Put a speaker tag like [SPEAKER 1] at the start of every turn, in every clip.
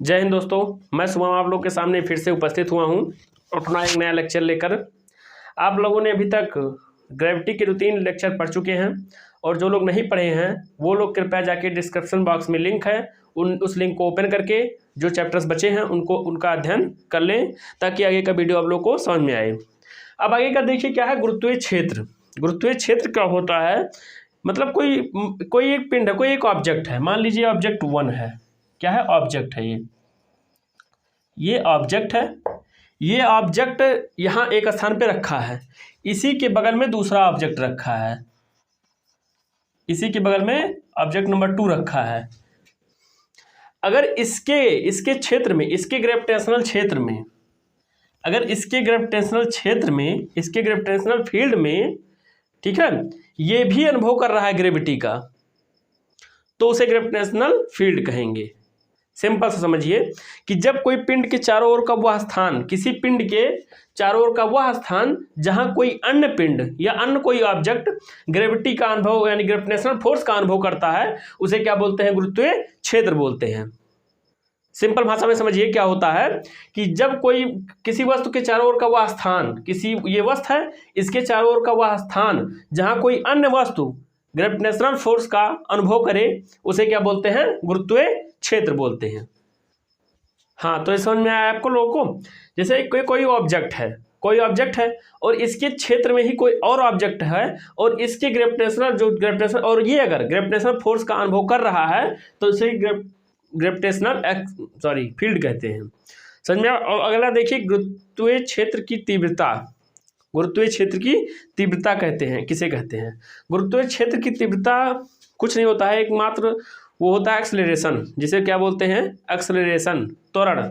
[SPEAKER 1] जय हिंद दोस्तों, मैं शुभम आप लोग के सामने फिर से उपस्थित हुआ हूं अपना एक नया लेक्चर लेकर। आप लोगों ने अभी तक ग्रेविटी के 3 लेक्चर पढ़ चुके हैं और जो लोग नहीं पढ़े हैं वो लोग कृपया जाके डिस्क्रिप्शन बॉक्स में लिंक है, उस लिंक को ओपन करके जो चैप्टर्स बचे हैं उनका अध्ययन कर लें ताकि आगे का वीडियो आप लोग को समझ में आए। अब आगे का देखिए क्या है गुरुत्वीय क्षेत्र। गुरुत्वीय क्षेत्र क्या होता है, मतलब कोई एक पिंड है, कोई एक ऑब्जेक्ट है। मान लीजिए ऑब्जेक्ट 1 है। क्या है? ऑब्जेक्ट है। ये ऑब्जेक्ट है। ये ऑब्जेक्ट यहाँ एक स्थान पे रखा है, इसी के बगल में दूसरा ऑब्जेक्ट रखा है, इसी के बगल में ऑब्जेक्ट नंबर 2 रखा है। अगर इसके क्षेत्र में, इसके ग्रेविटेशनल क्षेत्र में, अगर इसके ग्रेविटेशनल फील्ड में, ठीक है, ये भी अनुभव कर रहा है ग्रेविटी का, तो उसे ग्रेविटेशनल फील्ड कहेंगे। सिंपल से समझिए कि जब कोई पिंड के चारों ओर का वह स्थान, किसी पिंड के चारों ओर का वह स्थान जहां कोई अन्य पिंड या अन्य कोई ऑब्जेक्ट ग्रेविटी का अनुभव यानी ग्रेविटेशनल फोर्स का अनुभव करता है, उसे क्या बोलते हैं? गुरुत्वीय क्षेत्र बोलते हैं। सिंपल भाषा में समझिए क्या होता है कि जब कोई किसी वस्तु के चारों ओर का वह स्थान, ये वस्तु है, इसके चारों ओर का वह स्थान जहां कोई अन्य वस्तु ग्रेविटेशनल फोर्स का अनुभव करे, उसे क्या बोलते हैं? गुरुत्वीय क्षेत्र बोलते हैं। हाँ, तो समझ में आया आपको लोगों को? जैसे कोई ऑब्जेक्ट है और इसके क्षेत्र में ही कोई और ऑब्जेक्ट है और इसके ग्रेविटेशनल और ये अगर ग्रेविटेशनल फोर्स का अनुभव कर रहा है तो इसे फील्ड कहते हैं। समझ में? और अगला देखिए गुरुत्वीय क्षेत्र की तीव्रता। गुरुत्वीय क्षेत्र की तीव्रता कहते हैं, किसे कहते हैं? गुरुत्वीय क्षेत्र की तीव्रता कुछ नहीं होता है, एकमात्र वो होता है एक्सेलरेशन, जिसे क्या बोलते हैं? एक्सेलरेशन, त्वरण।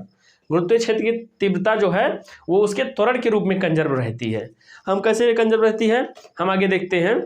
[SPEAKER 1] गुरुत्वीय क्षेत्र की तीव्रता जो है वो उसके त्वरण के रूप में कंजर्व रहती है। हम कैसे कंजर्व रहती है हम आगे देखते हैं।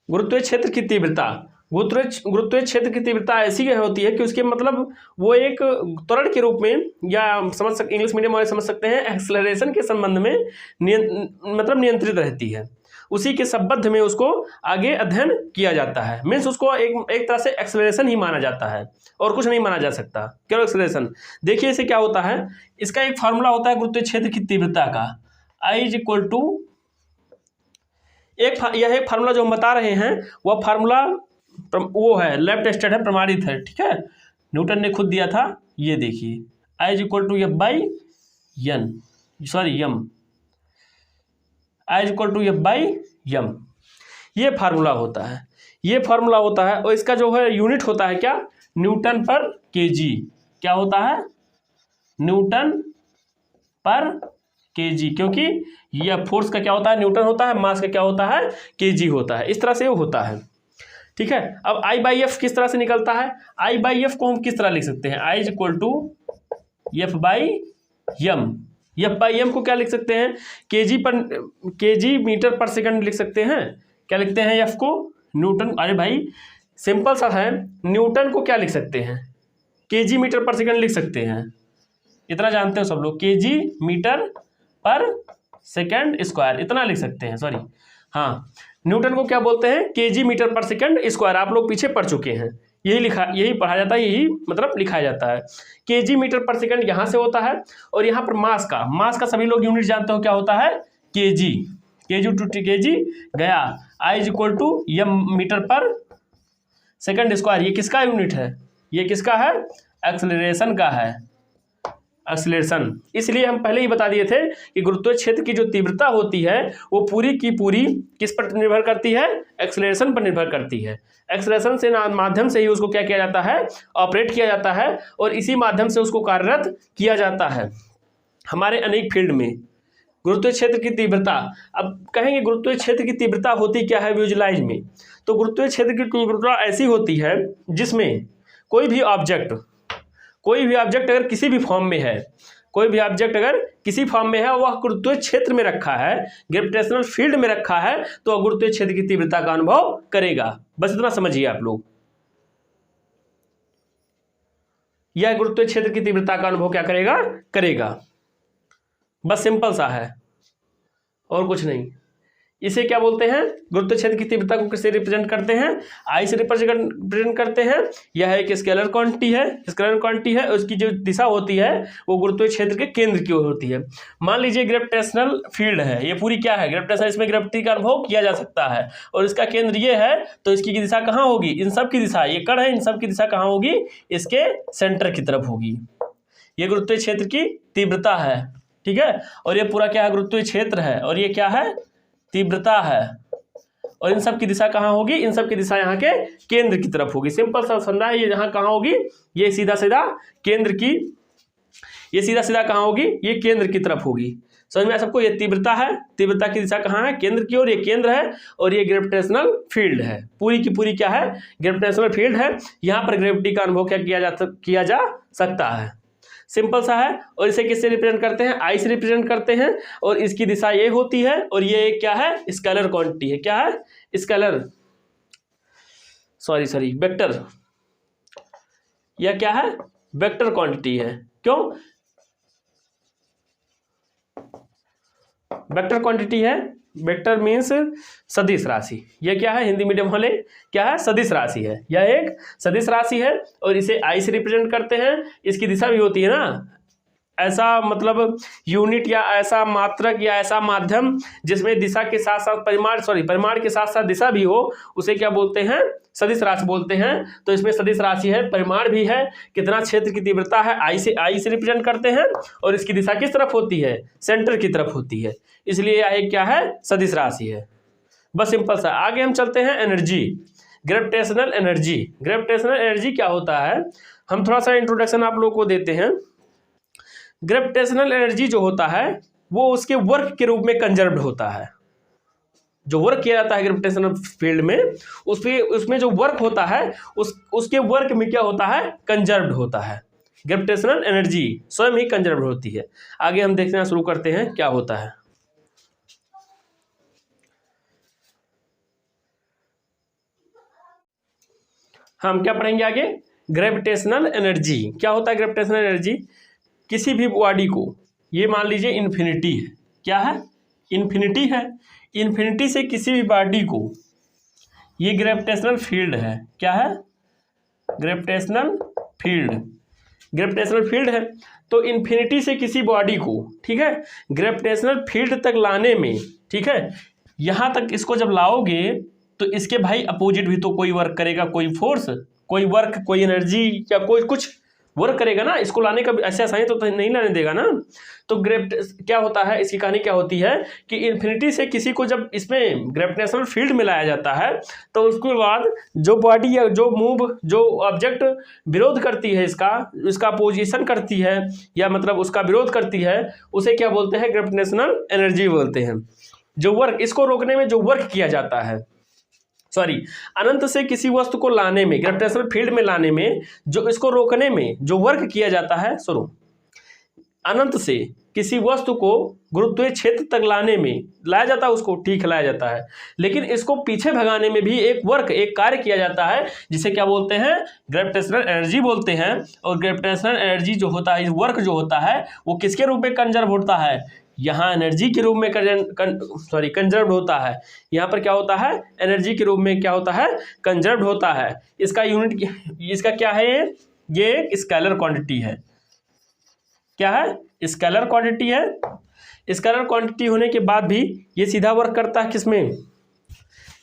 [SPEAKER 1] गुरुत्वीय क्षेत्र की तीव्रता, गुरुत्वीय क्षेत्र की तीव्रता ऐसी होती है कि उसके मतलब वो एक त्वरण के रूप में, या इंग्लिश मीडियम वाले समझ सकते हैं एक्सेलरेशन के संबंध में नियंत्रित रहती है। उसी के संबंध में उसको आगे अध्ययन किया जाता है। मीन्स उसको एक तरह से एक्सेलरेशन ही माना जाता है और कुछ नहीं माना जा सकता, केवल एक्सेलरेशन। देखिए इसे क्या होता है, इसका एक फार्मूला होता है गुरुत्वीय क्षेत्र की तीव्रता का, I = यह एक फार्मूला जो हम बता रहे हैं वह फार्मूला वो है, लैब टेस्टेड है, प्रमाणित है, ठीक है, न्यूटन ने खुद दिया था। ये देखिए I = F/m, ये फार्मूला होता है, और इसका जो है यूनिट होता है क्या? न्यूटन पर केजी। क्या होता है? न्यूटन पर केजी, क्योंकि यह फोर्स का क्या होता है? न्यूटन होता है, मास का क्या होता है? केजी होता है। इस तरह से वो होता है, ठीक है। अब I/F किस तरह से निकलता है? I/F को हम किस तरह लिख सकते हैं? I = F/m। F/m को क्या लिख सकते हैं? केजी मीटर पर सेकंड लिख सकते हैं। क्या लिखते हैं? F को न्यूटन, अरे भाई सिंपल सा है, न्यूटन को क्या लिख सकते हैं? केजी मीटर पर सेकंड लिख सकते हैं, इतना जानते हो सब लोग, केजी मीटर पर सेकंड स्क्वायर, इतना लिख सकते हैं। सॉरी, हाँ, न्यूटन को क्या बोलते हैं? केजी मीटर पर सेकंड स्क्वायर। आप लोग पीछे पढ़ चुके हैं, यही पढ़ा जाता है, यही मतलब लिखा जाता है। केजी मीटर पर सेकंड यहाँ से होता है, और यहाँ पर मास का सभी लोग यूनिट जानते हो क्या होता है? केजी। केजी गया। I = m मीटर पर सेकंड स्क्वायर। ये किसका यूनिट है? ये किसका है? एक्सेलरेशन का है, एक्सेलरेशन। इसलिए हम पहले ही बता दिए थे कि गुरुत्वीय क्षेत्र की जो तीव्रता होती है वो पूरी की पूरी किस पर निर्भर करती है? एक्सेलरेशन पर निर्भर करती है। एक्सेलरेशन से माध्यम से ही उसको क्या किया जाता है? ऑपरेट किया जाता है, और इसी माध्यम से उसको कार्यरत किया जाता है हमारे अनेक फील्ड में। गुरुत्वीय क्षेत्र की तीव्रता, अब कहेंगे गुरुत्वीय क्षेत्र की तीव्रता होती क्या है विजुलाइज में? तो गुरुत्वीय क्षेत्र की तीव्रता ऐसी होती है जिसमें कोई भी ऑब्जेक्ट अगर किसी भी फॉर्म में है, वह गुरुत्वीय क्षेत्र में रखा है, ग्रेविटेशनल फील्ड में रखा है, तो वह गुरुत्वीय क्षेत्र की तीव्रता का अनुभव करेगा। बस इतना समझिए आप लोग, यह गुरुत्वीय क्षेत्र की तीव्रता का अनुभव क्या करेगा। बस सिंपल सा है और कुछ नहीं। इसे क्या बोलते हैं, गुरुत्वीय क्षेत्र की तीव्रता को किससे रिप्रेजेंट करते हैं, आई से रिप्रेजेंट करते हैं। यह एक स्केलर क्वांटिटी है, उसकी जो दिशा होती है वो गुरुत्वीय क्षेत्र के केंद्र की ओर होती है। मान लीजिए ग्रेविटेशनल फील्ड है, ये पूरी क्या है, ग्रेविटेशनल, इसमें ग्रेविटी का अनुभव किया जा सकता है और इसका केंद्र ये है, तो इसकी दिशा कहाँ होगी, इन सब की दिशा, ये कण है, इन सब की दिशा कहाँ होगी, इसके सेंटर की तरफ होगी। ये गुरुत्वीय क्षेत्र की तीव्रता है, ठीक है, और ये पूरा क्या है, गुरुत्वीय क्षेत्र है, और ये क्या है, तीव्रता है, और इन सब की दिशा कहाँ होगी, इन सब की दिशा यहाँ के केंद्र की तरफ होगी। सिंपल सा संधा है, ये जहाँ कहाँ होगी, ये सीधा सीधा केंद्र की, ये सीधा सीधा कहाँ होगी, ये केंद्र की तरफ होगी। समझ में आया सबको, ये तीव्रता है, तीव्रता की दिशा कहाँ है, केंद्र की ओर, ये केंद्र है, और ये ग्रेविटेशनल फील्ड है, पूरी की पूरी क्या है, ग्रेविटेशनल फील्ड है। यहाँ पर ग्रेविटी का अनुभव क्या किया जा सकता है। सिंपल सा है। और इसे किससे रिप्रेजेंट करते हैं, आई से रिप्रेजेंट करते हैं, और इसकी दिशा ये होती है, और ये क्या है, स्केलर क्वांटिटी है, क्या है, स्केलर, सॉरी वेक्टर, यह क्या है, वेक्टर क्वांटिटी है। क्यों, वेक्टर क्वांटिटी है, वेक्टर मीन्स सदिश राशि। यह क्या है, हिंदी मीडियम वाले क्या है, सदिश राशि है, यह एक सदिश राशि है, और इसे आई से रिप्रेजेंट करते हैं। इसकी दिशा भी होती है ना, ऐसा मतलब यूनिट या ऐसा मात्रक या ऐसा माध्यम जिसमें दिशा के साथ साथ परिमाण के साथ साथ दिशा भी हो, उसे क्या बोलते हैं, सदिश राशि बोलते हैं। तो इसमें सदिश राशि है, परिमाण भी है, कितना क्षेत्र की तीव्रता है, आई से रिप्रेजेंट करते हैं, और इसकी दिशा किस तरफ होती है, सेंटर की तरफ होती है, इसलिए यह क्या है, सदिश राशि है। बस सिंपल सा। आगे हम चलते हैं energy, gravitational energy. Gravitational energy क्या होता है, हम थोड़ा सा इंट्रोडक्शन आप लोगों को देते हैं। ग्रेविटेशनल एनर्जी जो होता है वो उसके वर्क के रूप में कंजर्व्ड होता है। जो वर्क किया जाता है ग्रेविटेशनल फील्ड में, उसमें जो वर्क होता है उसके वर्क में क्या होता है, कंजर्व्ड होता है। ग्रेविटेशनल एनर्जी स्वयं ही कंजर्व्ड होती है। आगे हम देखना शुरू करते हैं क्या होता है। हम क्या पढ़ेंगे आगे, ग्रेविटेशनल एनर्जी क्या होता है। ग्रेविटेशनल एनर्जी किसी भी बॉडी को, ये मान लीजिए इन्फिनिटी है, क्या है, इन्फिनिटी है, इन्फिनिटी से किसी भी बॉडी को, ये ग्रेविटेशनल फील्ड है, क्या है, ग्रेविटेशनल फील्ड है। तो इन्फिनिटी से किसी बॉडी को, ठीक है, ग्रेविटेशनल फील्ड तक लाने में, ठीक है, यहाँ तक इसको जब लाओगे तो इसके भाई अपोजिट भी तो कोई वर्क करेगा, कोई फोर्स, कोई वर्क, कोई एनर्जी या कोई कुछ वर्क करेगा ना, इसको लाने का ऐसे आसानी तो नहीं लाने देगा ना। तो क्या होता है, इसकी कहानी क्या होती है कि इन्फिनिटी से किसी को जब इसमें ग्रेविटेशनल फील्ड में लाया जाता है तो उसके बाद जो बॉडी या जो ऑब्जेक्ट विरोध करती है, इसका पोजीशन करती है या मतलब उसका विरोध करती है, उसे क्या बोलते हैं, ग्रेविटेशनल एनर्जी बोलते हैं। जो वर्क, इसको रोकने में जो वर्क किया जाता है, अनंत से किसी वस्तु को लाने में, ग्रेविटेशनल फील्ड में लाने में, जो इसको रोकने में जो वर्क किया जाता है, अनंत से किसी वस्तु को गुरुत्वीय क्षेत्र तक लाने में लाया जाता है, उसको ठीक लाया जाता है, लेकिन इसको पीछे भगाने में भी एक कार्य किया जाता है, जिसे क्या बोलते हैं, ग्रेविटेशनल एनर्जी बोलते हैं। और ग्रेविटेशनल एनर्जी जो होता है, वर्क जो होता है, वो किसके रूप में कंजर्व होता है, यहाँ एनर्जी के रूप में कंजर्व्ड होता है। यहाँ पर क्या होता है, एनर्जी के रूप में क्या होता है, कंजर्व्ड होता है। इसका यूनिट, इसका क्या है, ये एक स्केलर क्वांटिटी है, क्या है, स्केलर क्वांटिटी है। स्केलर क्वांटिटी होने के बाद भी ये सीधा वर्क करता है किसमें,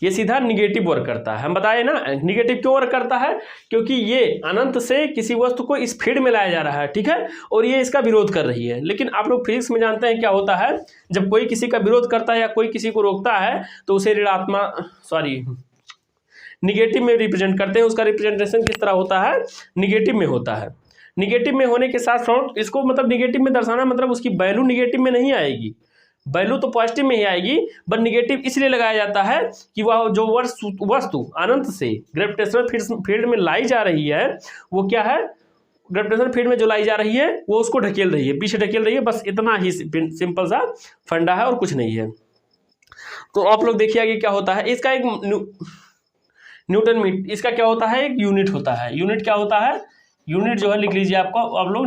[SPEAKER 1] ये सीधा निगेटिव वर्क करता है। हम बताए ना, निगेटिव क्यों वर्क करता है, क्योंकि ये अनंत से किसी वस्तु को इस फील्ड में लाया जा रहा है, ठीक है, और ये इसका विरोध कर रही है। लेकिन आप लोग फिजिक्स में जानते हैं क्या होता है, जब कोई किसी का विरोध करता है या कोई किसी को रोकता है तो उसे निगेटिव में रिप्रेजेंट करते हैं। उसका रिप्रेजेंटेशन किस तरह होता है, निगेटिव में होता है। निगेटिव में होने के साथ साथ इसको मतलब निगेटिव में दर्शाना, मतलब उसकी वैल्यू निगेटिव में नहीं आएगी, वैल्यू तो पॉजिटिव में ही आएगी, बट निगेटिव इसलिए लगाया जाता है कि वह जो वस्तु अनंत से ग्रेविटेशनल फील्ड में लाई जा रही है, वो क्या है, ग्रेविटेशनल फील्ड में जो लाई जा रही है वो उसको ढकेल रही है, पीछे ढकेल रही है। बस इतना ही सिंपल सा फंडा है और कुछ नहीं है। तो आप लोग देखिए आगे क्या होता है। इसका एक न्यूटन मीटर, इसका क्या होता है, एक यूनिट होता है। यूनिट क्या होता है, यूनिट जो है लिख लीजिए आप लोग,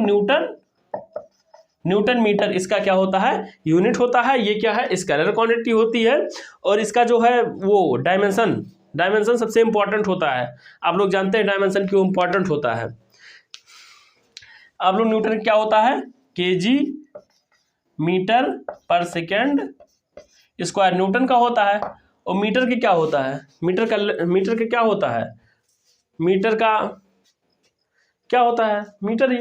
[SPEAKER 1] न्यूटन मीटर इसका क्या होता है, यूनिट होता है। ये क्या है, स्केलर क्वांटिटी होती है। और इसका जो है वो डायमेंशन सबसे इंपॉर्टेंट होता है। आप लोग जानते हैं डायमेंशन क्यों इंपॉर्टेंट होता है। आप लोग न्यूटन क्या होता है, केजी मीटर पर सेकेंड स्क्वायर न्यूटन का होता है। और मीटर के क्या होता है, मीटर का क्या होता है, मीटर का क्या होता है, मीटर ही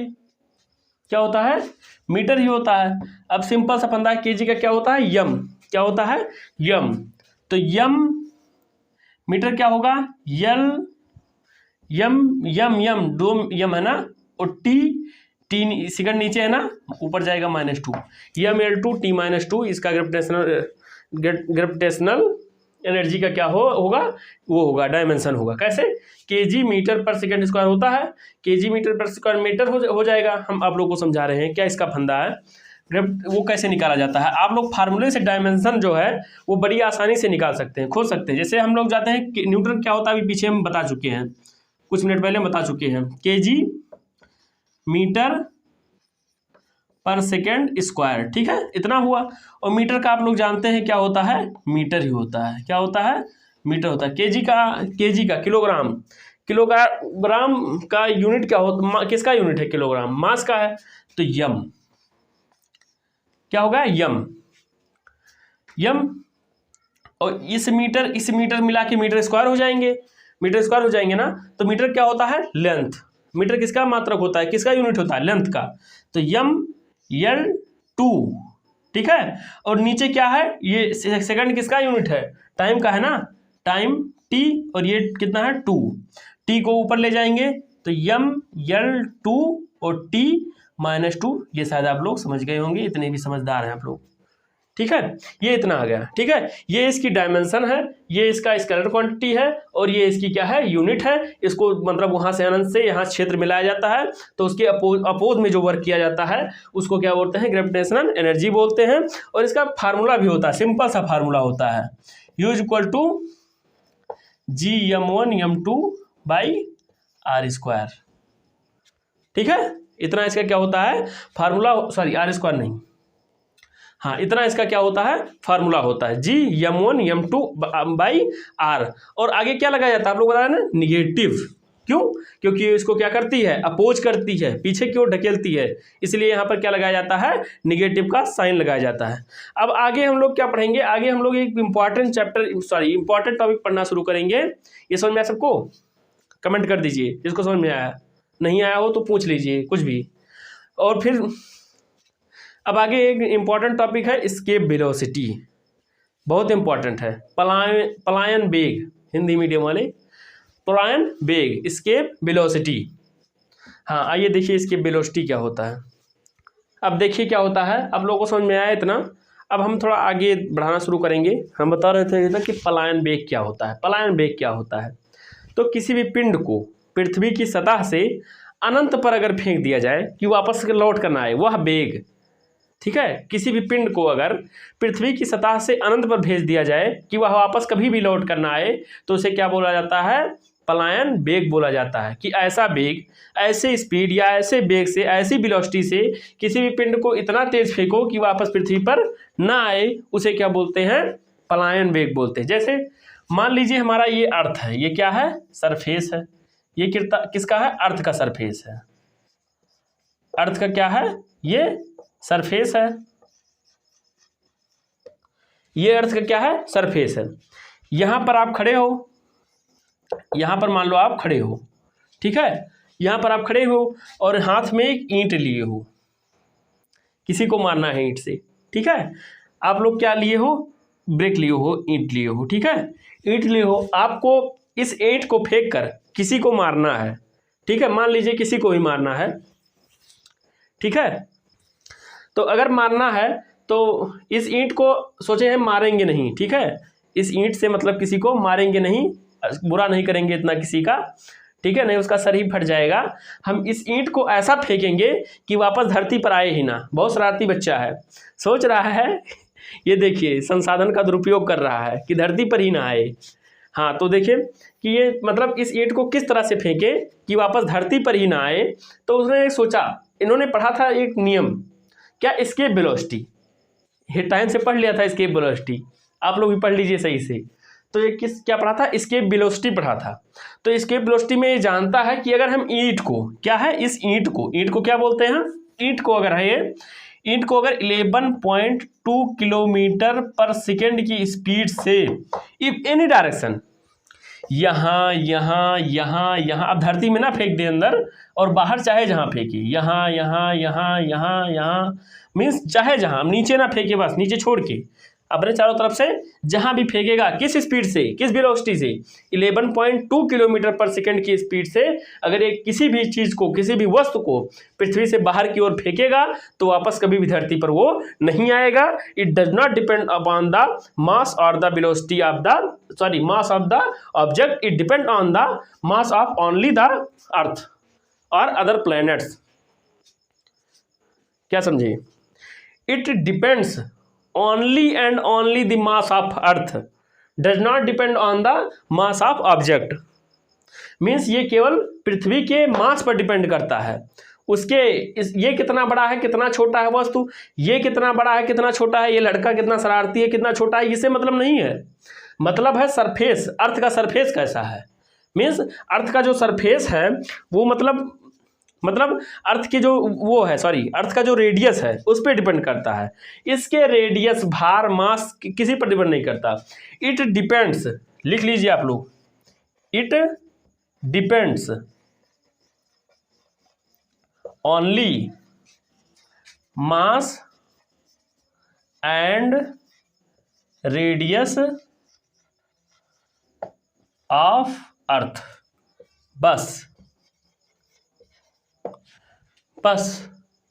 [SPEAKER 1] क्या होता है, मीटर ही होता है। अब सिंपल सा फंदा है, केजी का क्या होता है, यम, क्या होता है, यम। तो यम मीटर क्या होगा, यल यम यम यम, दो यम है ना, और टी सेकंड नीचे है ना, ऊपर जाएगा -2, यम L2 T-2। इसका ग्रेविटेशनल एनर्जी का क्या होगा, वो होगा डायमेंशन होगा। कैसे, केजी मीटर पर सेकंड स्क्वायर होता है, केजी मीटर पर स्क्वायर मीटर हो जाएगा। हम आप लोग को समझा रहे हैं क्या इसका फंदा है, वो कैसे निकाला जाता है। आप लोग फार्मूले से डायमेंशन जो है वो बड़ी आसानी से निकाल सकते हैं, खोज सकते हैं। जैसे हम लोग जाते हैं कि न्यूटन क्या होता है, अभी पीछे हम बता चुके हैं, कुछ मिनट पहले बता चुके हैं, केजी मीटर पर सेकेंड स्क्वायर, ठीक है, इतना हुआ। और मीटर का आप लोग जानते हैं क्या होता है, मीटर ही होता है, क्या होता है, मीटर होता है। केजी का किलोग्राम का यूनिट क्या होता, किसका यूनिट है, किलोग्राम, मास का है। तो यम क्या होगा, यम। और इस मीटर मिला के मीटर स्क्वायर हो जाएंगे ना। तो मीटर क्या होता है, लेंथ। मीटर किसका मात्रक होता है, किसका यूनिट होता है, लेंथ का। तो यम L2, ठीक है। और नीचे क्या है, ये सेकंड किसका यूनिट है, टाइम का है ना, टाइम T, और ये कितना है 2, T को ऊपर ले जाएंगे तो यम L2 और T-2। ये शायद आप लोग समझ गए होंगे, इतने भी समझदार हैं आप लोग, ठीक है। ये इतना आ गया, ठीक है। ये इसकी डायमेंशन है, ये इसका स्केलर क्वांटिटी है, और ये इसकी क्या है, यूनिट है। इसको मतलब वहां से अनंत से यहाँ क्षेत्र मिलाया जाता है, तो उसके अपोज में जो वर्क किया जाता है उसको क्या बोलते हैं, ग्रेविटेशनल एनर्जी बोलते हैं। और इसका फार्मूला भी होता है, सिंपल सा फार्मूला होता है, U = G m1m2/r², ठीक है। इतना इसका क्या होता है फार्मूला, सॉरी r² नहीं, हाँ, इतना इसका क्या होता है, फार्मूला होता है, G m1m2/r। और आगे क्या लगाया जाता है, आप लोग बताया ना, निगेटिव। क्यों, क्योंकि इसको क्या करती है, अपोज करती है, पीछे की ओर ढकेलती है, इसलिए यहाँ पर क्या लगाया जाता है, निगेटिव का साइन लगाया जाता है। अब आगे हम लोग क्या पढ़ेंगे, आगे हम लोग एक इंपॉर्टेंट टॉपिक पढ़ना शुरू करेंगे। ये समझ में आया सबको, कमेंट कर दीजिए जिसको समझ में आया, नहीं आया हो तो पूछ लीजिए कुछ भी। और फिर अब आगे एक इम्पॉर्टेंट टॉपिक है, एस्केप वेलोसिटी, बहुत इंपॉर्टेंट है। पलायन वेग, हिंदी मीडियम वाले, पलायन वेग, एस्केप वेलोसिटी। हाँ, आइए देखिए एस्केप वेलोसिटी क्या होता है। अब देखिए क्या होता है, अब लोगों को समझ में आया इतना। अब हम थोड़ा आगे बढ़ाना शुरू करेंगे। हम बता रहे थे ना कि पलायन वेग क्या होता है। पलायन वेग क्या होता है, तो किसी भी पिंड को पृथ्वी की सतह से अनंत पर अगर फेंक दिया जाए कि वापस लौट कर ना आए, वह वेग, ठीक है। किसी भी पिंड को अगर पृथ्वी की सतह से अनंत पर भेज दिया जाए कि वह वापस कभी भी लौट कर ना आए, तो उसे क्या बोला जाता है, पलायन वेग बोला जाता है। कि ऐसा वेग, ऐसे स्पीड या ऐसे वेग से, ऐसी वेलोसिटी से किसी भी पिंड को इतना तेज फेंको कि वापस पृथ्वी पर ना आए, उसे क्या बोलते हैं, पलायन वेग बोलते हैं। जैसे मान लीजिए हमारा ये अर्थ है, ये क्या है, सरफेस है। ये किसका है, अर्थ का सरफेस है। अर्थ का क्या है, ये सरफेस है। ये अर्थ का क्या है, सरफेस है। यहां पर आप खड़े हो, यहां पर मान लो आप खड़े हो, ठीक है। यहां पर आप खड़े हो और हाथ में एक ईंट लिए हो, किसी को मारना है ईंट से, ठीक है। आप लोग क्या लिए हो, ब्रेक लिए हो, ईंट लिए हो, ठीक है। ईंट लिए हो, आपको इस ईंट को फेंक कर किसी को मारना है, ठीक है। मान लीजिए किसी को भी मारना है, ठीक है। तो अगर मारना है तो इस ईंट को सोचे हैं मारेंगे नहीं, ठीक है। इस ईंट से मतलब किसी को मारेंगे नहीं, बुरा नहीं करेंगे इतना किसी का, ठीक है, नहीं उसका सर ही फट जाएगा। हम इस ईंट को ऐसा फेंकेंगे कि वापस धरती पर आए ही ना। बहुत शरारती बच्चा है, सोच रहा है, ये देखिए संसाधन का दुरुपयोग कर रहा है कि धरती पर ही ना आए। हाँ, तो देखिए कि ये मतलब इस ईंट को किस तरह से फेंके कि वापस धरती पर ही ना आए। तो उसने सोचा, इन्होंने पढ़ा था एक नियम क्या, एस्केप वेलोसिटी। ये टाइम से पढ़ लिया था एस्केप वेलोसिटी, आप लोग भी पढ़ लीजिए सही से। तो ये क्या पढ़ा था, एस्केप वेलोसिटी पढ़ा था। तो एस्केप वेलोसिटी में ये जानता है कि अगर हम ईंट को, क्या है, इस ईंट को क्या बोलते हैं, ईंट को अगर है ये, ईंट को अगर 11.2 किलोमीटर पर सेकेंड की स्पीड से इफ एनी डायरेक्शन, यहाँ यहाँ यहाँ यहाँ, अब धरती में ना फेंक दे अंदर, और बाहर चाहे जहाँ फेंके, यहाँ यहाँ यहाँ यहाँ यहाँ, मीन्स चाहे जहाँ, नीचे ना फेंके, बस नीचे छोड़ के अपने चारों तरफ से जहाँ भी फेंकेगा, किस स्पीड से, किस वेलोसिटी से, 11.2 किलोमीटर पर सेकेंड की स्पीड से अगर ये किसी भी चीज़ को, किसी भी वस्तु को पृथ्वी से बाहर की ओर फेंकेगा तो वापस कभी भी धरती पर वो नहीं आएगा। It does not depend upon the mass और the velocity of the mass of the object, it depend on the mass of only the earth और अदर प्लैनेट्स। क्या समझे, it depends only and only the mass of earth, does not depend on the mass of object, means ये केवल पृथ्वी के मास पर depend करता है, उसके ये कितना बड़ा है कितना छोटा है वस्तु, ये कितना बड़ा है कितना छोटा है, ये लड़का कितना शरारती है कितना छोटा है, इससे मतलब नहीं है। मतलब है सरफेस, अर्थ का सरफेस कैसा है, मीन्स अर्थ का जो सरफेस है वो मतलब अर्थ की जो वो है, अर्थ का जो रेडियस है उस पर डिपेंड करता है। इसके रेडियस, भार, मास किसी पर डिपेंड नहीं करता। इट डिपेंड्स, लिख लीजिए आप लोग, it depends only mass and radius of earth, बस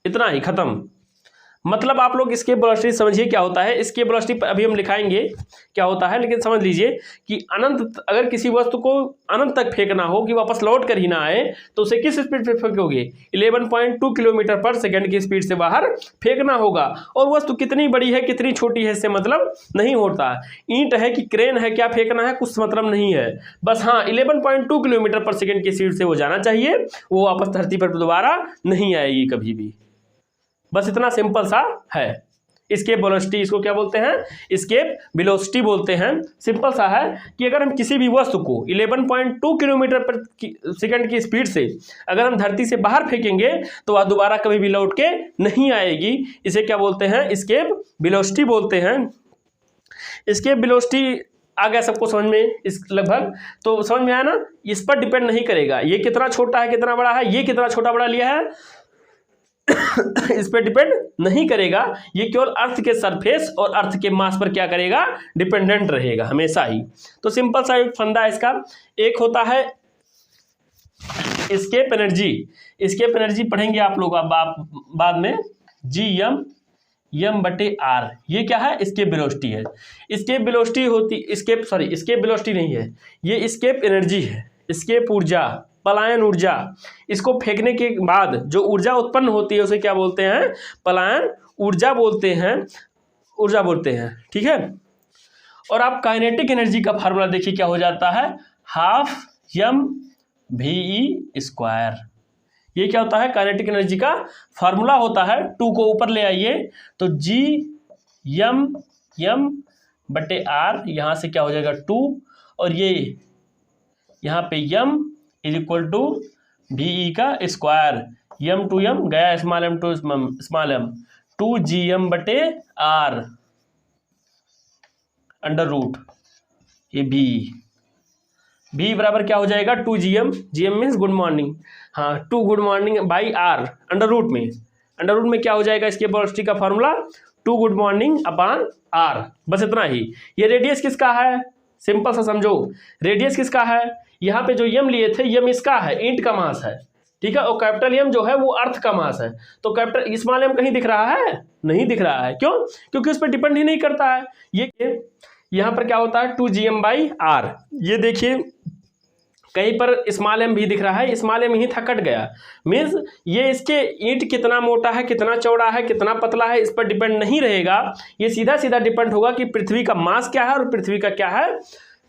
[SPEAKER 1] इतना ही, खत्म। मतलब आप लोग इसके वेलोसिटी समझिए क्या होता है, इसके वेलोसिटी अभी हम लिखाएंगे क्या होता है, लेकिन समझ लीजिए कि अनंत, अगर किसी वस्तु को अनंत तक फेंकना हो कि वापस लौट कर ही ना आए तो उसे किस स्पीड पे फेंकोगे, 11.2 किलोमीटर पर सेकेंड की स्पीड से बाहर फेंकना होगा। और वस्तु कितनी बड़ी है कितनी छोटी है इससे मतलब नहीं होता, ईंट है कि क्रेन है, क्या फेंकना है कुछ मतलब नहीं है, बस हाँ 11.2 किलोमीटर पर सेकेंड की स्पीड से वो जाना चाहिए, वो वापस धरती पर दोबारा नहीं आएगी कभी भी, बस इतना सिंपल सा है। एस्केप वेलोसिटी, इसको क्या बोलते हैं, एस्केप वेलोसिटी बोलते हैं। सिंपल सा है कि अगर हम किसी भी वस्तु को 11.2 किलोमीटर पर सेकंड की स्पीड से अगर हम धरती से बाहर फेंकेंगे तो वह दोबारा कभी भी लौट के नहीं आएगी, इसे क्या बोलते हैं, एस्केप वेलोसिटी बोलते हैं। एस्केप वेलोसिटी आ गया सबको समझ में, इस लगभग तो समझ में आया ना। इस पर डिपेंड नहीं करेगा ये कितना छोटा है कितना बड़ा है, ये कितना छोटा बड़ा लिया है इस पर डिपेंड नहीं करेगा, ये केवल अर्थ के सरफेस और अर्थ के मास पर क्या करेगा, डिपेंडेंट रहेगा हमेशा ही। तो सिंपल सा एक फंडा है इसका। एक होता है एस्केप एनर्जी, एस्केप एनर्जी पढ़ेंगे आप लोग बाद में, G/m/r, ये क्या है, एस्केप वेलोसिटी है। एस्केप वेलोसिटी होती, एस्केप वेलोसिटी नहीं है, ये एस्केप एनर्जी है, एस्केप ऊर्जा, पलायन ऊर्जा। इसको फेंकने के बाद जो ऊर्जा उत्पन्न होती है उसे क्या बोलते हैं, पलायन ऊर्जा बोलते हैं, ठीक है। और आप काइनेटिक एनर्जी का फार्मूला देखिए क्या हो जाता है, 12 mv²। ये क्या होता है, काइनेटिक एनर्जी का फार्मूला होता है। 2 को ऊपर ले आइए तो G/m/r, यहाँ से क्या हो जाएगा 2, और ये यहाँ पे m = VE का स्क्वायर, m to m गया, small m to small m, 2Gm/r √ ये V बराबर क्या हो जाएगा, 2Gm, Gm means good morning, हाँ 2 good morning by r, under root में क्या हो जाएगा, इसके वेलोसिटी का formula 2 good morning upon r, बस इतना ही। ये रेडियस किसका है, सिंपल सा समझो, रेडियस किसका है, यहाँ पे जो यम लिए थे, यम इसका है, ईंट का मास है, ठीक है, और कैपिटल एम जो है वो अर्थ का मास है। तो कैपिटल स्मॉल एम कहीं दिख रहा है, नहीं दिख रहा है, क्यों, क्योंकि उस पर डिपेंड ही नहीं करता है। ये यहाँ पर क्या होता है 2Gm/r, ये देखिए कहीं पर स्मॉल एम भी दिख रहा है, स्मॉल एम ही था, कट गया, मीन्स ये इसके ईंट कितना मोटा है कितना चौड़ा है कितना पतला है इस पर डिपेंड नहीं रहेगा, ये सीधा सीधा डिपेंड होगा कि पृथ्वी का मास क्या है और पृथ्वी का क्या है,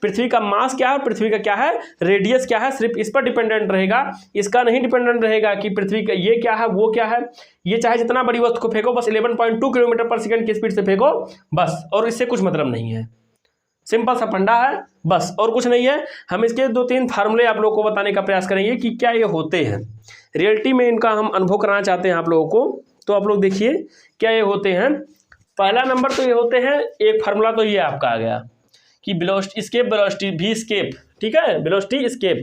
[SPEAKER 1] पृथ्वी का मास क्या है, पृथ्वी का क्या है रेडियस क्या है, सिर्फ इस पर डिपेंडेंट रहेगा, इसका नहीं डिपेंडेंट रहेगा कि पृथ्वी का ये क्या है वो क्या है। ये चाहे जितना बड़ी वस्तु को फेंको, बस 11.2 किलोमीटर पर सेकंड की स्पीड से फेंको बस, और इससे कुछ मतलब नहीं है। सिंपल सा फंडा है बस, और कुछ नहीं है। हम इसके 2-3 फार्मूले आप लोगों को बताने का प्रयास करेंगे कि क्या ये होते हैं, रियलिटी में इनका हम अनुभव कराना चाहते हैं आप लोगों को। तो आप लोग देखिए क्या ये होते हैं। पहला नंबर तो ये होते हैं, एक फार्मूला तो ये आपका आ गया कि वेलोसिटी स्केप, वेलोसिटी भी स्केप, ठीक है, वेलोसिटी स्केप,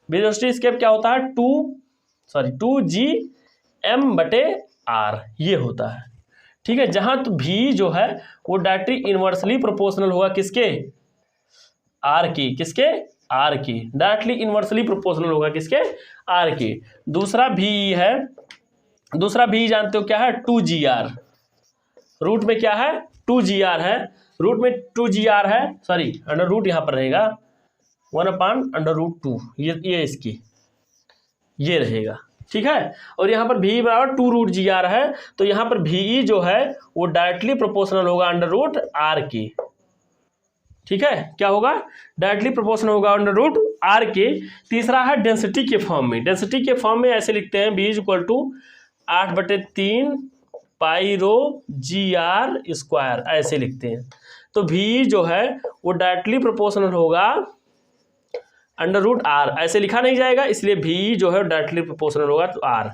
[SPEAKER 1] वेलोसिटी स्केप क्या होता है 2g/m/r ये होता है, ठीक है। जहां तो v जो है वो डायरेक्टली इन्वर्सली प्रोपोर्शनल होगा किसके, r की, किसके r की, डायरेक्टली इन्वर्सली प्रोपोर्शनल होगा किसके r की। दूसरा v है, दूसरा v जानते हो क्या है 2gr, रूट में क्या है 2gr है, रूट में 2gr है, सॉरी अंडर रूट यहाँ पर रहेगा 1/√2, ये इसकी ये रहेगा, ठीक है। और यहाँ पर v बराबर 2√gr है, तो यहाँ पर ve जो है वो डायरेक्टली प्रोपोर्शनल होगा √r की, ठीक है। क्या होगा, डायरेक्टली प्रोपोर्शनल होगा √r के। तीसरा है डेंसिटी के फॉर्म में, डेंसिटी के फॉर्म में ऐसे लिखते हैं v = 8/3 πρgr², ऐसे लिखते हैं। तो v जो है वो डायरेक्टली प्रोपोर्शनल होगा √r, ऐसे लिखा नहीं जाएगा, इसलिए v जो है डायरेक्टली प्रोपोर्शनल होगा तो r।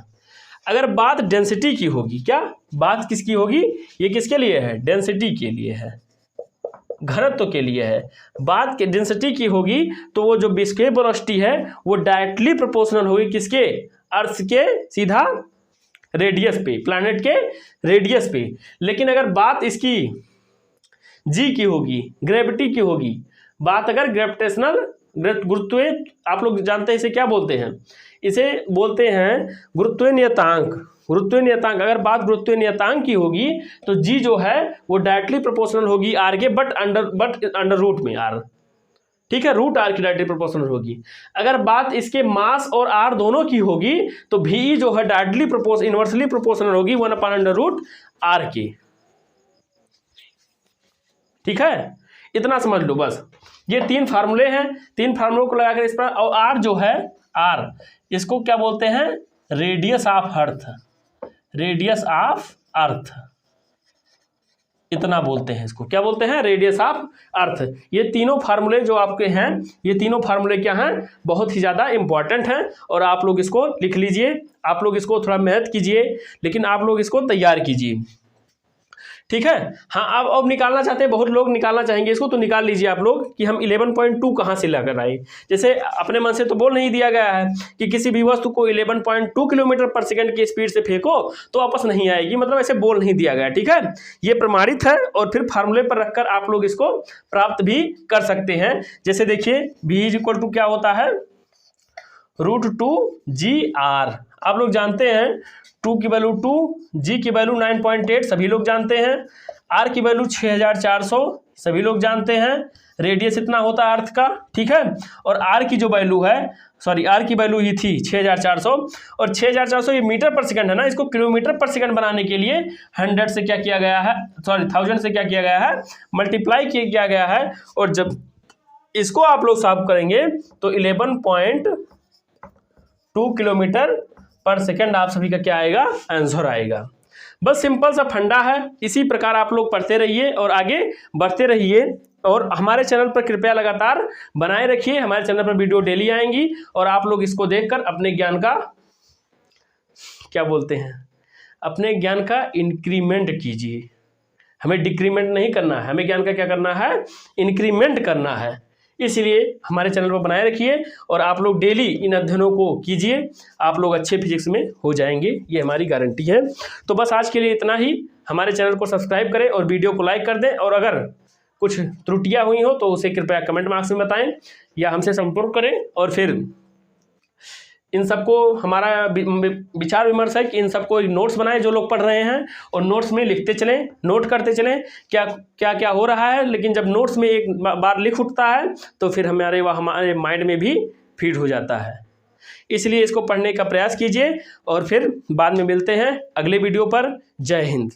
[SPEAKER 1] अगर बात डेंसिटी की होगी, क्या बात किसकी होगी, ये किसके लिए है, डेंसिटी के लिए है, घनत्व के लिए है। बात के डेंसिटी की होगी तो वो जो एस्केप वेलोसिटी है वो डायरेक्टली प्रोपोर्शनल होगी किसके, अर्थ के सीधा रेडियस पे, प्लैनेट के रेडियस पे। लेकिन अगर बात इसकी जी की होगी, ग्रेविटी की होगी, बात अगर ग्रेविटेशनल गुरुत्व, आप लोग जानते हैं इसे क्या बोलते हैं, इसे बोलते हैं गुरुत्वीय नियतांक, गुरुत्वीय नियतांक। अगर बात गुरुत्वीय नियतांक की होगी तो जी जो है वो डायरेक्टली प्रोपोर्शनल होगी आर के, बट अंडर रूट में आर, ठीक है, √r की डायरेक्टली प्रोपोर्शनल होगी। अगर बात इसके मास और r दोनों की होगी तो v जो है डायरेक्टली इन्वर्सली प्रोपोर्शनल होगी 1/√r की, ठीक है। इतना समझ लो बस, ये 3 फार्मूले हैं, 3 फार्मूलों को लगाकर इस पर, और r जो है r, इसको क्या बोलते हैं, radius of earth, radius of earth, इतना बोलते हैं इसको, क्या बोलते हैं, रेडियस ऑफ अर्थ। ये तीनों फार्मूले जो आपके हैं, ये तीनों फार्मूले क्या हैं, बहुत ही ज़्यादा इंपॉर्टेंट हैं, और आप लोग इसको लिख लीजिए, आप लोग इसको थोड़ा मेहनत कीजिए, लेकिन आप लोग इसको तैयार कीजिए, ठीक है। हाँ, अब निकालना चाहते हैं, बहुत लोग निकालना चाहेंगे इसको, तो निकाल लीजिए आप लोग कि हम 11.2 कहाँ से लाकर आए। जैसे अपने मन से तो बोल नहीं दिया गया है कि किसी भी वस्तु को 11.2 किलोमीटर पर सेकंड की स्पीड से फेंको तो वापस नहीं आएगी, मतलब ऐसे बोल नहीं दिया गया, ठीक है। ये प्रमाणित है और फिर फार्मूले पर रखकर आप लोग इसको प्राप्त भी कर सकते हैं। जैसे देखिए v = क्या होता है, √2gr, आप लोग जानते हैं 2 की वैल्यू 2, g की वैल्यू 9.8 सभी लोग जानते हैं, r की वैल्यू 6400 सभी लोग जानते हैं, रेडियस इतना होता है अर्थ का, ठीक है। और r की जो वैल्यू है, सॉरी r की वैल्यू ही थी 6400, और 6400 ये मीटर पर सेकंड है ना, इसको किलोमीटर पर सेकंड बनाने के लिए 100 से क्या किया गया है, सॉरी 1000 से क्या किया गया है, मल्टीप्लाई किया गया है। और जब इसको आप लोग सॉल्व करेंगे तो 11.2 किलोमीटर पर सेकंड आप सभी का क्या आएगा, आंसर आएगा। बस सिंपल सा फंडा है, इसी प्रकार आप लोग पढ़ते रहिए और आगे बढ़ते रहिए, और हमारे चैनल पर कृपया लगातार बनाए रखिए। हमारे चैनल पर वीडियो डेली आएंगी और आप लोग इसको देखकर अपने ज्ञान का, क्या बोलते हैं, अपने ज्ञान का इंक्रीमेंट कीजिए। हमें डिक्रीमेंट नहीं करना है, हमें ज्ञान का क्या करना है, इंक्रीमेंट करना है। इसलिए हमारे चैनल पर बनाए रखिए और आप लोग डेली इन अध्ययनों को कीजिए, आप लोग अच्छे फिजिक्स में हो जाएंगे, ये हमारी गारंटी है। तो बस आज के लिए इतना ही। हमारे चैनल को सब्सक्राइब करें और वीडियो को लाइक कर दें, और अगर कुछ त्रुटियां हुई हो तो उसे कृपया कमेंट बॉक्स में बताएं या हमसे संपर्क करें। और फिर इन सबको हमारा विचार विमर्श है कि इन सबको नोट्स बनाएं जो लोग पढ़ रहे हैं, और नोट्स में लिखते चलें, नोट करते चलें क्या क्या क्या हो रहा है। लेकिन जब नोट्स में एक बार लिख उठता है तो फिर हमारे माइंड में भी फीड हो जाता है। इसलिए इसको पढ़ने का प्रयास कीजिए और फिर बाद में मिलते हैं अगले वीडियो पर। जय हिंद।